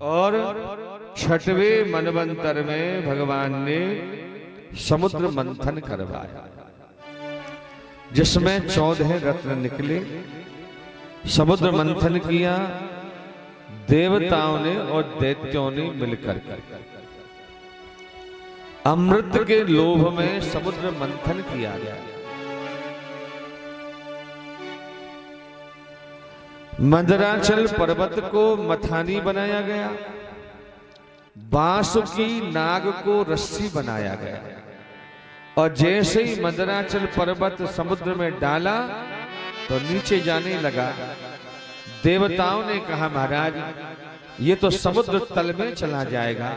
और छठवें मनवंतर में भगवान ने समुद्र मंथन करवाया, जिसमें 14 रत्न निकले। समुद्र मंथन किया देवताओं ने और दैत्यों ने मिलकर। अमृत के लोभ में समुद्र मंथन किया गया। मंदराचल पर्वत को मथानी बनाया गया, बांसुकी नाग को रस्सी बनाया गया। और जैसे ही मंदराचल पर्वत समुद्र में डाला तो नीचे जाने लगा। देवताओं ने कहा महाराज ये तो समुद्र तल में चला जाएगा,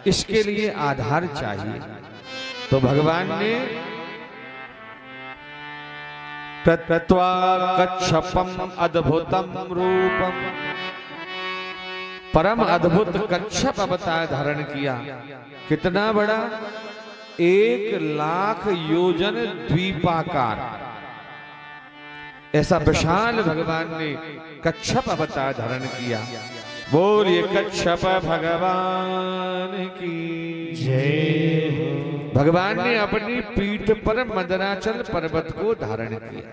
इसके लिए आधार चाहिए। तो भगवान ने प्रत्वा कच्छपम अद्भुतम रूपम, परम अद्भुत कच्छप अवतार धारण किया। कितना बड़ा? 1,00,000 योजन द्वीपाकार, ऐसा विशाल भगवान ने कच्छप अवतार धारण किया। बोलिए कच्छप भगवान की जय। भगवान ने अपनी पीठ पर मंदराचल पर्वत को धारण किया।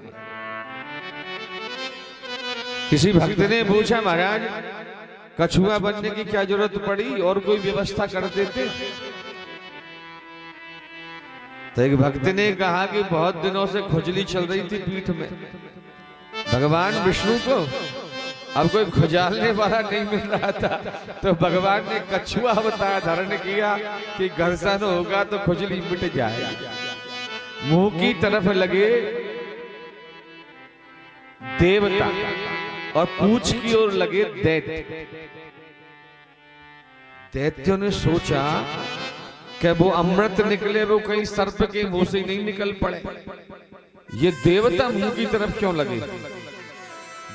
किसी भक्त ने पूछा महाराज कछुआ बनने की क्या जरूरत पड़ी, और कोई व्यवस्था कर देते? तो एक भक्त ने कहा कि बहुत दिनों से खुजली चल रही थी पीठ में। भगवान विष्णु को अब कोई खुजालने वाला नहीं मिल रहा था, तो भगवान ने कछुआ अवतार धारण किया कि घर्षण होगा तो खुजली मिट जाएगी। मुंह की तरफ लगे देवता और पूंछ की ओर लगे दैत्य। दैत्यों ने सोचा कि वो अमृत निकले, वो कहीं सर्प के मुंह से नहीं निकल पड़े। ये देवता मुंह की तरफ क्यों लगे?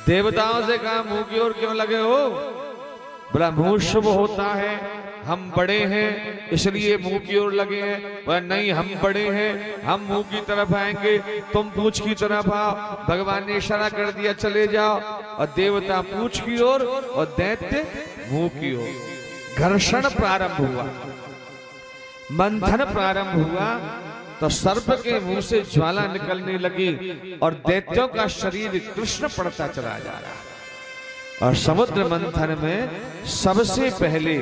देवताओं से कहा मुंह की ओर क्यों लगे हो? बोला मुंह शुभ होता है, हम बड़े हैं इसलिए मुंह की ओर लगे हैं। बोला नहीं हम बड़े हैं, हम मुंह की तरफ आएंगे, तुम पूंछ की तरफ आओ। भगवान ने इशारा कर दिया चले जाओ, और देवता पूंछ की ओर और दैत्य मुंह की ओर। घर्षण प्रारंभ हुआ, मंथन प्रारंभ हुआ, तो सर्प के मुंह से ज्वाला निकलने लगी और दैत्यों का शरीर कृष्ण पड़ता चला जा रहा। और समुद्र मंथन में सबसे पहले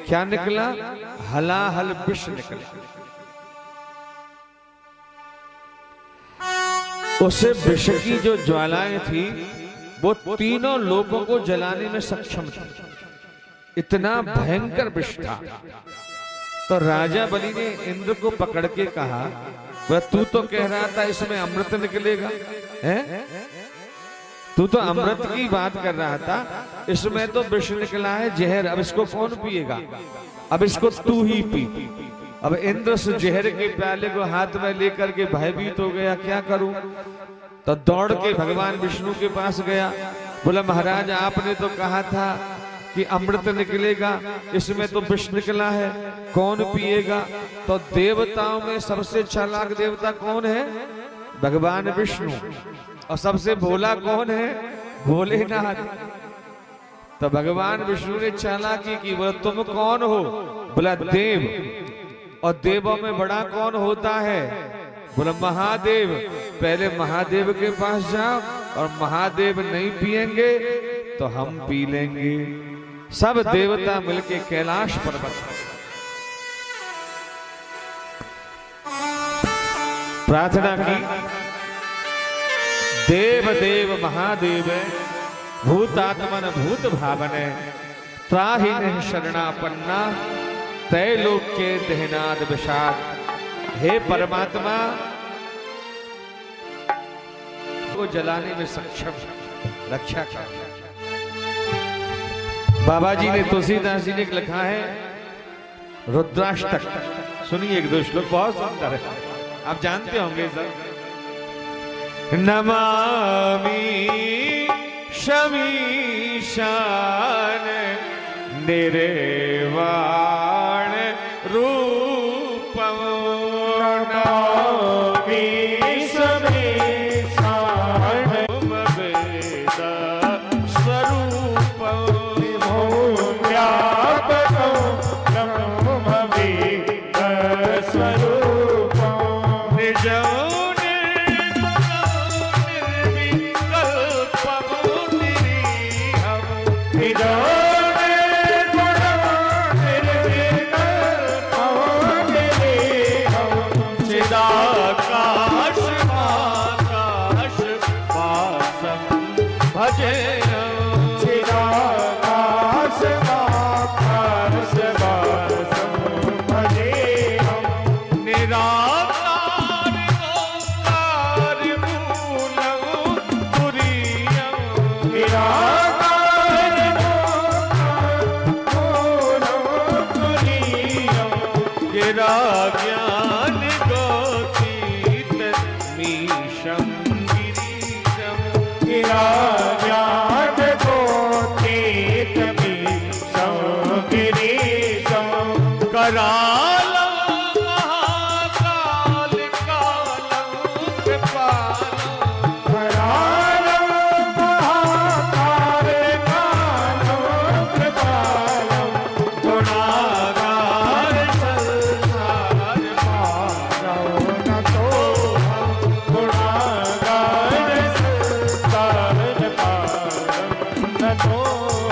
क्या निकला? हलाहल विष निकला। उसे विष की जो ज्वालाएं थी वो तीनों लोगों को जलाने में सक्षम थी, इतना भयंकर विष था। तो राजा बलि ने इंद्र को पकड़ के कहा वह तू तो कह रहा था इसमें अमृत निकलेगा, हैं? तू तो अमृत की बात कर रहा था, इसमें तो विष निकला है जहर। अब इसको कौन पिएगा? अब इसको तू ही पी। अब इंद्र से जहर के प्याले को हाथ में लेकर के भयभीत हो गया, क्या करूं? तो दौड़ के भगवान विष्णु के पास गया। बोला महाराज आपने तो कहा था कि अमृत निकलेगा, इसमें तो विष निकला है, कौन पिएगा? तो देवताओं में सबसे चालाक देवता कौन है? भगवान विष्णु। और सबसे भोला कौन है? भोलेनाथ। तो भगवान विष्णु ने चालाकी की। बोला तुम कौन हो? बोला देव। और देवों में बड़ा कौन होता है? बोला महादेव। पहले महादेव के पास जाओ, और महादेव नहीं पिएंगे तो हम पी लेंगे। सब देवता मिलके कैलाश पर्वत प्रार्थना की। देव देव महादेव भूतात्मन भूत भावने त्राहि शरणापन्ना त्रैलोक्ये देहनाद विषाद। हे परमात्मा को जलाने में सक्षम, रक्षा कर। बाबा जी ने तुलसीदास जी ने लिखा है रुद्राष्टक, सुनिए एक दो श्लोक बहुत सुंदर है, आप जानते होंगे सर। नमामि शमीशान निर्वाण रूपम, नमामि शमीशान वेद स्वरूपम। गिरा ज्ञान गोतीत मीशम गिरीशम गिरा ज्ञान गोतीत मीशम गिरीशम करालम महाकाल कालम कृपालम करालम महाकाल कालम कृपालम गुणागार संसार पारौ न तो हम गुणागार संसार पारौ न तो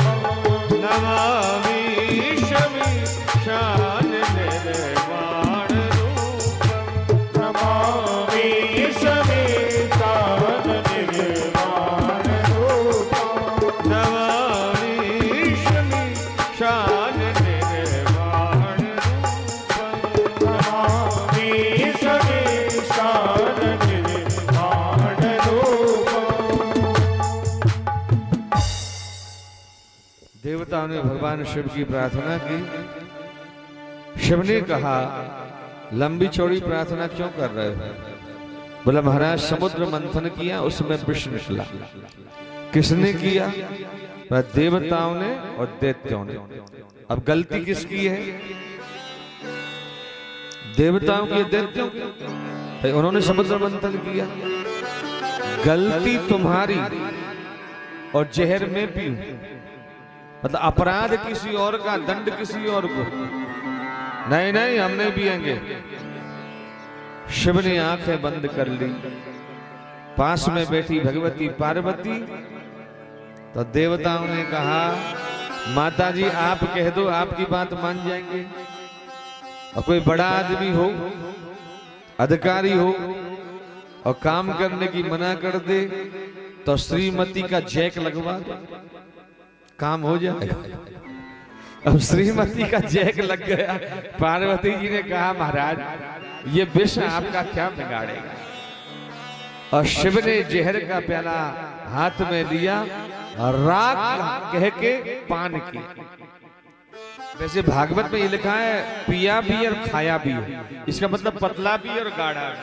हम नमामि शमी शान निर्वाण रूपम नमामि समीतान निर्वाण रूपम नमामि शमी शान निर्वाण रूपम नमामि समीतान निर्वाण रूपम। देवताओं ने भगवान शिव की प्रार्थना की। शिव ने कहा, लंबी चौड़ी प्रार्थना क्यों कर रहे हो? बोला, महाराज समुद्र मंथन किया, उसमें विष निकला। किसने किया? बोला, देवताओं ने और दैत्यों ने। अब गलती किसकी है? देवताओं की, दैत्यों की? भाई उन्होंने समुद्र मंथन किया। गलती तुम्हारी और जहर में पी, मतलब अपराध किसी और का, दंड किसी और को। नहीं नहीं, हम नहीं पिएंगे। शिव ने आंखें बंद कर ली। पास में बैठी भगवती पार्वती। तो देवताओं ने कहा, माता जी आप कह दो, आपकी बात मान जाएंगे। और कोई बड़ा आदमी हो, अधिकारी हो और काम करने की मना कर दे तो श्रीमती का जैक लगवा दो, काम हो जाएगा। अब श्रीमती का जैक लग गया। पार्वती जी ने कहा, महाराज ये विष आपका क्या बिगाड़ेगा? और शिव ने जहर का प्याला हाथ में लिया और राख कह के पान किया। वैसे भागवत में ये लिखा है, पिया भी और खाया भी है। इसका मतलब पतला भी और गाढ़ा भी।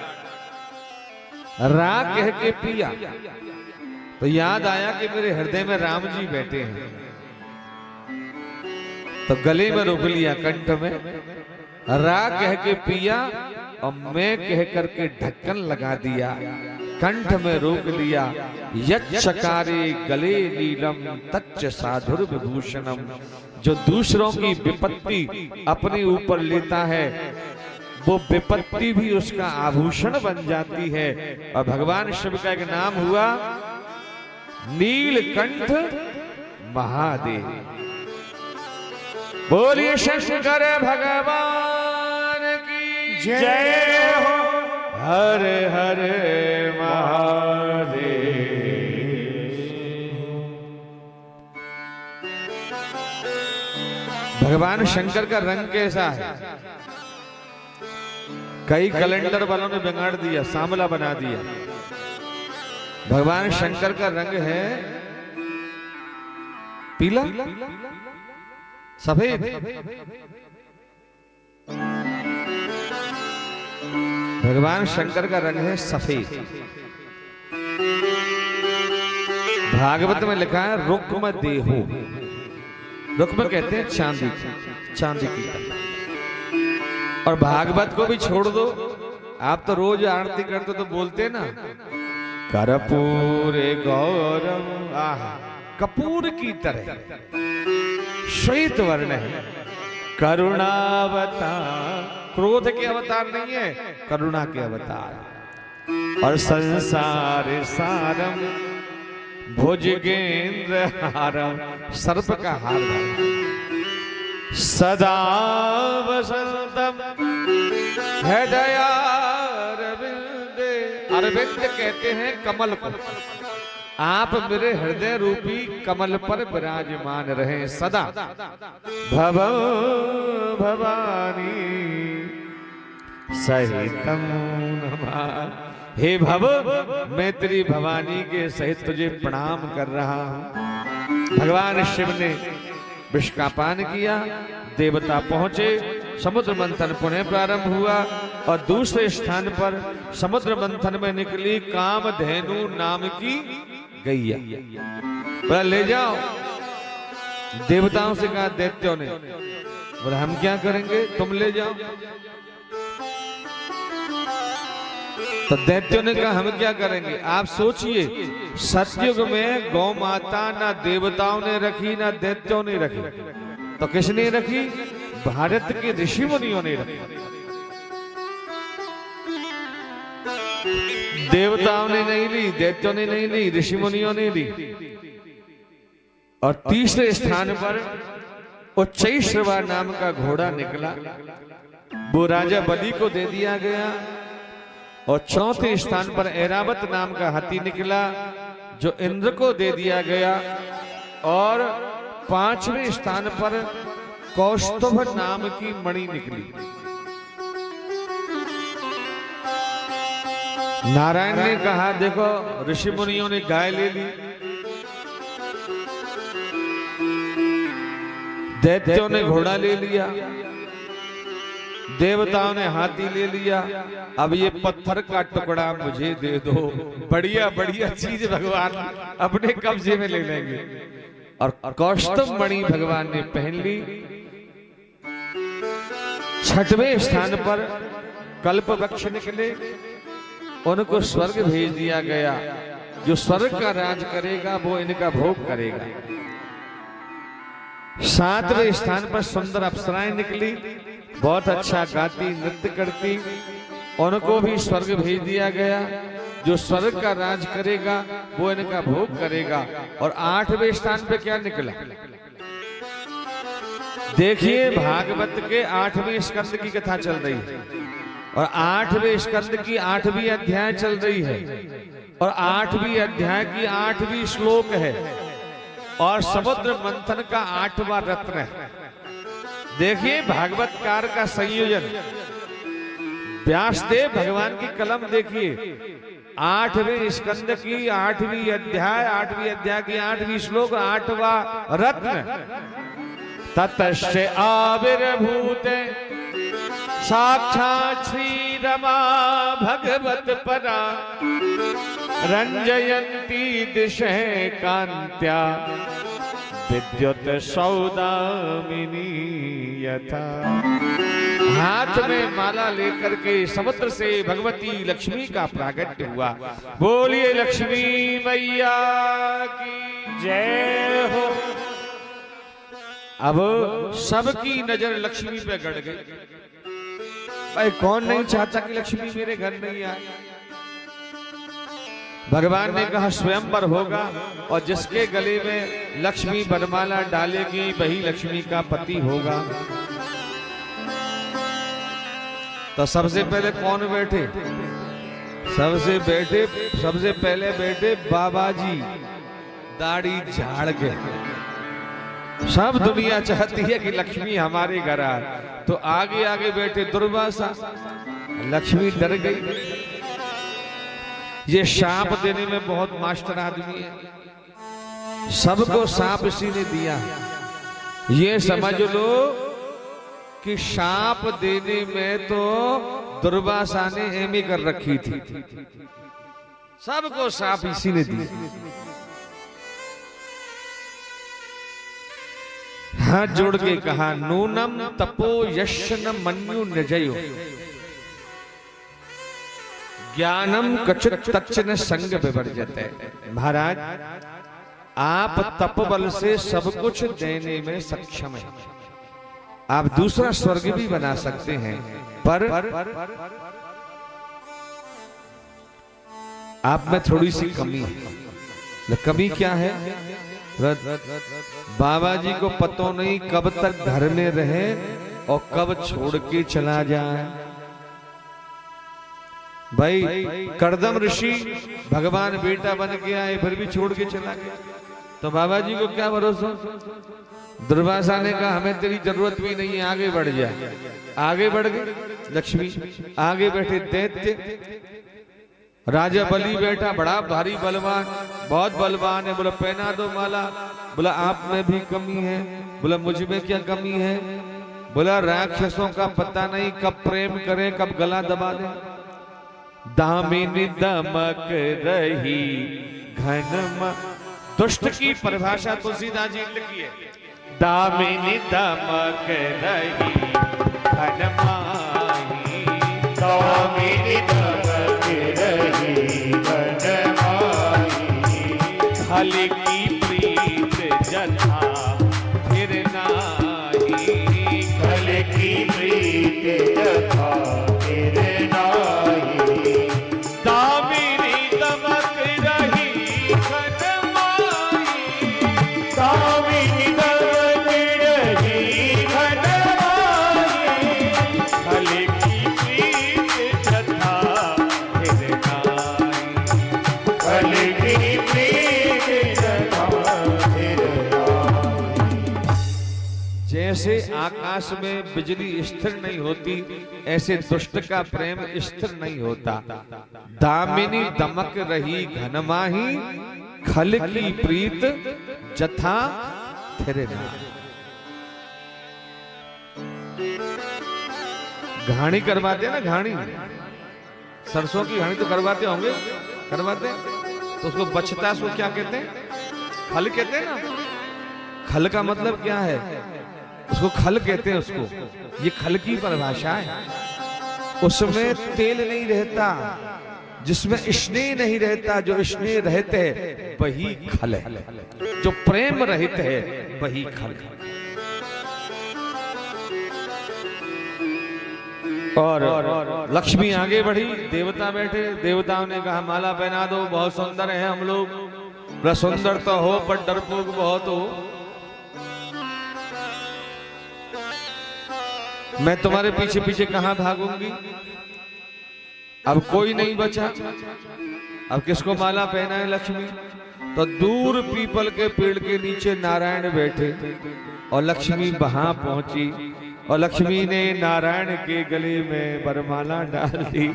राख कह के पिया तो याद आया कि मेरे हृदय में राम जी बैठे हैं। तो गले में रोक लिया, कंठ में रा कह के पिया और मैं कह करके ढक्कन लगा दिया। कंठ में रोक लिया। यच्चकारे गले नीलम तच्च साधुर विभूषणम। जो दूसरों की विपत्ति अपने ऊपर लेता है, वो विपत्ति भी उसका आभूषण बन जाती है। और भगवान शिव का एक नाम हुआ नीलकंठ महादेव। बोलिए शंकर भगवान की जय हो। हर हर महादेव। भगवान शंकर का रंग कैसा है? कई कैलेंडर वालों ने बिगाड़ दिया, सांवला बना दिया। भगवान शंकर का रंग है पीला, सफेद। भगवान शंकर का रंग है सफेद। भागवत में लिखा है रुक्म देहो। रुक्म कहते हैं चांदी, चांदी की तरह। और भागवत को भी छोड़ दो, आप तो रोज आरती करते तो बोलते ना, कर्पूर गौरम। आह, कपूर की तरह श्वेत वर्ण है, करुणावतार। क्रोध के अवतार नहीं है, करुणा के अवतार। और संसार सारम भुजगेंद्र हारम। सर्प का हार धारण। सदा वसंतम हृदयारविंदे। अरविंद कहते हैं कमल को। आप मेरे हृदय रूपी कमल पर विराजमान रहे सदा। भव भवानी सहितम नमः। हे भव, मैं तेरी भवानी के सहित तुझे प्रणाम कर रहा हूं। भगवान शिव ने विष का पान किया। देवता पहुंचे समुद्र मंथन पुनः प्रारंभ हुआ और दूसरे स्थान पर समुद्र मंथन में निकली कामधेनु नाम की गैया। बोला ले जाओ। देवताओं से कहा, दैत्यों ने बोला हम क्या करेंगे, तुम ले जाओ। तो दैत्यों ने कहा हम क्या करेंगे। आप सोचिए, सतयुग में गौ माता ना देवताओं ने रखी ना दैत्यों ने रखी, तो किसने रखी? भारत के ऋषि मुनियों ने रखी। देवताओं ने नहीं ली, दैत्यों ने नहीं ली, ऋषि मुनियों ने ली। और तीसरे स्थान पर उच्चैश्रवा नाम का घोड़ा निकला, वो राजा बलि को दे दिया गया। और चौथे स्थान पर ऐरावत नाम का हाथी निकला, जो इंद्र को दे दिया गया। और पांचवें स्थान पर कौस्तुभ नाम की मणि निकली। नारायण ने कहा, देखो ऋषि मुनियों ने गाय ले ली, दैत्यों ने घोड़ा ले लिया, देवताओं ने हाथी ले लिया, अब ये पत्थर का टुकड़ा मुझे दे दो। बढ़िया बढ़िया चीज भगवान अपने कब्जे में ले लेंगे। और कौस्तुभ मणि भगवान ने पहन ली। छठवें स्थान पर कल्प वृक्ष निकले, उनको स्वर्ग भेज दिया गया। जो स्वर्ग का राज करेगा वो इनका भोग करेगा। सातवें स्थान पर सुंदर अप्सराएं निकली, बहुत अच्छा गाती नृत्य करती, उनको भी स्वर्ग भेज दिया गया। जो स्वर्ग का राज करेगा वो इनका भोग करेगा। और आठवें स्थान पे क्या निकला? देखिए, भागवत के 8वें स्कंद की कथा चल रही है और 8वें स्कंद की 8वीं अध्याय चल रही है और 8वीं अध्याय की 8वीं श्लोक है और समुद्र मंथन का 8वां रत्न है। देखिए भागवतकार का संयोजन, व्यासदेव भगवान की कलम देखिए, 8वें स्कंद की 8वीं अध्याय, 8वीं अध्याय की 8वीं श्लोक, 8वां रत्न। ततश्च आविर्भूत साक्षात् श्री रमा भगवत परा रंजयंती दिशः कांत्या विद्युत सौदामिनी यथा। हाथ में माला लेकर के समुद्र से भगवती लक्ष्मी का प्रागट्य हुआ। बोलिए लक्ष्मी मैया की जय हो। अब सबकी नजर लक्ष्मी पे गड़ गई। भाई कौन नहीं चाहता कि लक्ष्मी मेरे घर नहीं आए। भगवान ने कहा स्वयंवर होगा और जिसके गले में लक्ष्मी वरमाला डालेगी वही लक्ष्मी का पति होगा। तो सबसे पहले कौन बैठे? सबसे पहले बैठे बाबा जी, दाढ़ी झाड़ के। सब दुनिया चाहती है कि लक्ष्मी हमारे घर आए, तो आगे आगे बैठे दुर्वासा। लक्ष्मी डर गई। ये शाप देने में बहुत मास्टर आदमी है, सबको शाप इसी ने दिया। ये समझ लो कि शाप देने में तो दुर्वासा ने एम कर रखी थी, सबको शाप इसी ने दिया। हाथ जोड़ के कहा नूनम तपो यशन मन्यु नजयो ज्ञानम कचित तच्चन संग विवर्जते। महाराज आप तप बल से सब कुछ देने में सक्षम है, आप दूसरा स्वर्ग भी बना सकते हैं, पर आप में थोड़ी सी कमी है। कमी क्या है? बाबा जी को पता नहीं कब तक घर में रहे और कब छोड़ के चला जाए। भाई करदम ऋषि भगवान बेटा बन के आए फिर भी छोड़ के चला गया, तो बाबा जी को क्या भरोसा। दुर्वासा ने कहा हमें तेरी जरूरत भी नहीं है, आगे बढ़ जा। आगे बढ़ गए लक्ष्मी, आगे बैठे दैत्य। राजा बलि बैठा, बड़ा भारी बलवान, बहुत बलवान है। बोला पहना दो माला। बोला आप में भी कमी है। बोला मुझ में क्या कमी है? बोला राक्षसों का पता नहीं कब प्रेम करे कब गला दबा दे। दामिनी दमक रही घनमा, दुष्ट की परिभाषा तुलसीदास जी ने लिखी है। दामिनी दमक रही घनमाही, दामिनी दमक रही घनमाही, खल की प्रीत जथा फिर नाही, खल की प्रीत जथा फिर नाही। दामिनी दमक रही घनमाही, दामिनी दमक रही घनमाही, खल की प्रीत जथा फिर नाही। खल की प्रीत जथा फिर नाही। जैसे आकाश में बिजली स्थिर नहीं होती, ऐसे दुष्ट का प्रेम स्थिर नहीं होता। दामिनी दमक रही घनमाही, खल की प्रीत जथा फिरे ना। घाणी करवाते हैं ना, घाणी सरसों की घाणी तो करवाते होंगे, करवाते हैं। तो उसको बचता है, उसको क्या कहते हैं? खल कहते हैं ना। खल का मतलब क्या है? उसको खल कहते हैं उसको। ये खल की परिभाषा है। उसमें तेल नहीं रहता, जिसमें स्नेह नहीं रहता, जो स्नेह रहते हैं वही खल है, जो प्रेम रहित है वही खल है। और लक्ष्मी आगे बढ़ी, देवता बैठे, देवताओं ने कहा माला पहना दो, बहुत सुंदर है हम लोग। बड़ा सुंदर तो हो पर डरपोक बहुत हो, मैं तुम्हारे पीछे पीछे कहां भागूंगी। अब कोई नहीं बचा, अब किसको माला पहना है लक्ष्मी? तो दूर पीपल के पेड़ के नीचे नारायण बैठे और लक्ष्मी वहां पहुंची और लक्ष्मी ने नारायण के गले में वरमाला डाल दी।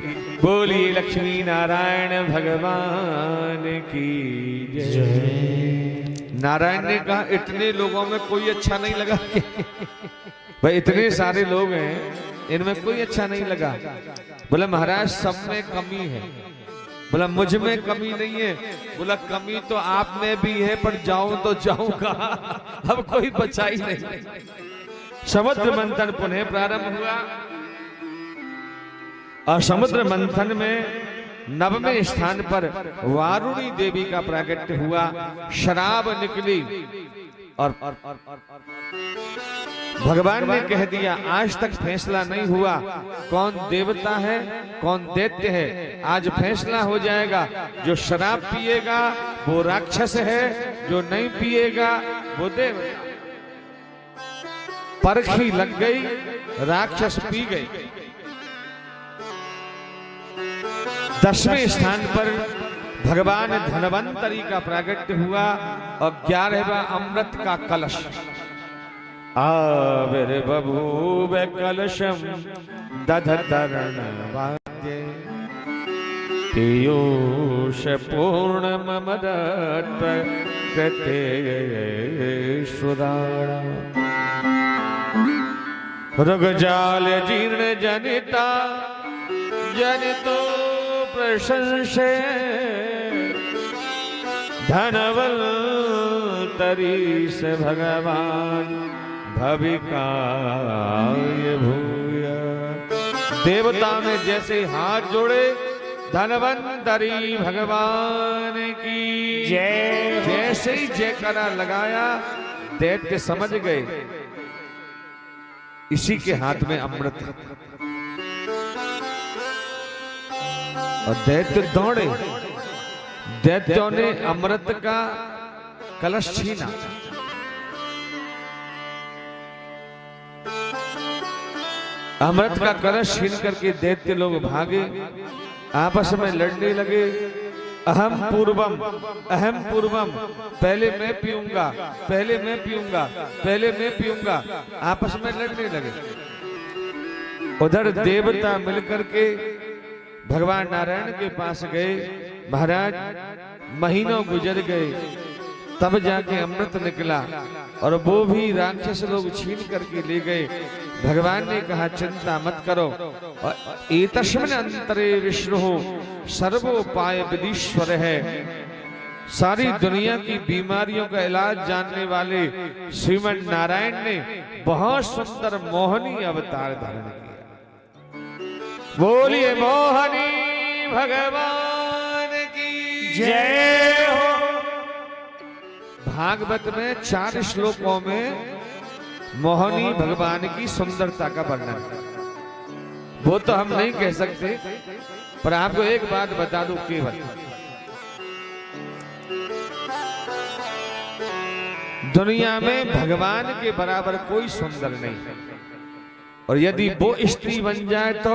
बोलिए लक्ष्मी नारायण भगवान की जय। नारायण ने कहा इतने लोगों में कोई अच्छा नहीं लगा भाई, इतने सारे लोग हैं, इनमें कोई अच्छा नहीं लगा। बोला महाराज सब में कमी है। बोला मुझ में कमी नहीं है। बोला कमी तो आप में भी है, पर जाऊं तो जाऊं कहां, अब कोई बचा ही नहीं। समुद्र मंथन पुनः प्रारंभ हुआ और समुद्र मंथन में 9वें स्थान पर वारुणी देवी का प्राकट्य हुआ। शराब निकली और भगवान ने कह दिया आज तक फैसला नहीं हुआ कौन देवता है कौन दैत्य है, आज फैसला हो जाएगा। जो शराब पिएगा वो राक्षस है, जो नहीं पिएगा वो देवता। परखी लग गई, राक्षस पी गई। 10वें स्थान पर भगवान धन्वंतरी का प्राकट्य हुआ और 11वां अमृत का कलश। आविर्बभूव कलशम दधतरण वाद्ये पीयूष पूर्णमदत् कृते सुराणा रुगजाल जीर्ण जनिता जनितो प्रशंसे धनवंतरी से भगवान भविकाय भूय। देवता ने जैसे हाथ जोड़े, धनवंतरी भगवान की जय। जैसे ही जयकारा लगाया, दैत्य समझ गए इसी के हाथ में अमृत है। और दैत्य दौड़े, दैत्यों ने अमृत का कलश छीना। अमृत का कलश छीन करके दैत्य लोग भागे, आपस में लड़ने लगे। अहम पूर्वम, पहले मैं पीऊंगा, पहले मैं पीऊंगा, पहले मैं पीऊंगा, आपस में लड़ने लगे। उधर देवता मिलकर के भगवान नारायण के पास गए। महाराज महीनों गुजर गए, तब जाके अमृत निकला और वो भी राक्षस लोग छीन करके ले गए। भगवान ने कहा चिंता मत करो, एतस्मिन् अंतरे विष्णु सर्वोपाय विदीश्वर है। सारी दुनिया की बीमारियों का इलाज जानने वाले श्रीमन नारायण ने बहुत सुंदर मोहनी अवतार धारण किया। बोलिए मोहनी भगवान की जय हो। भागवत में 4 श्लोकों में मोहनी भगवान की सुंदरता का वर्णन है। वो तो हम नहीं कह सकते, पर आपको एक बात बता दूं केवल, दुनिया में भगवान के बराबर कोई सुंदर नहीं है। और यदि वो स्त्री बन जाए तो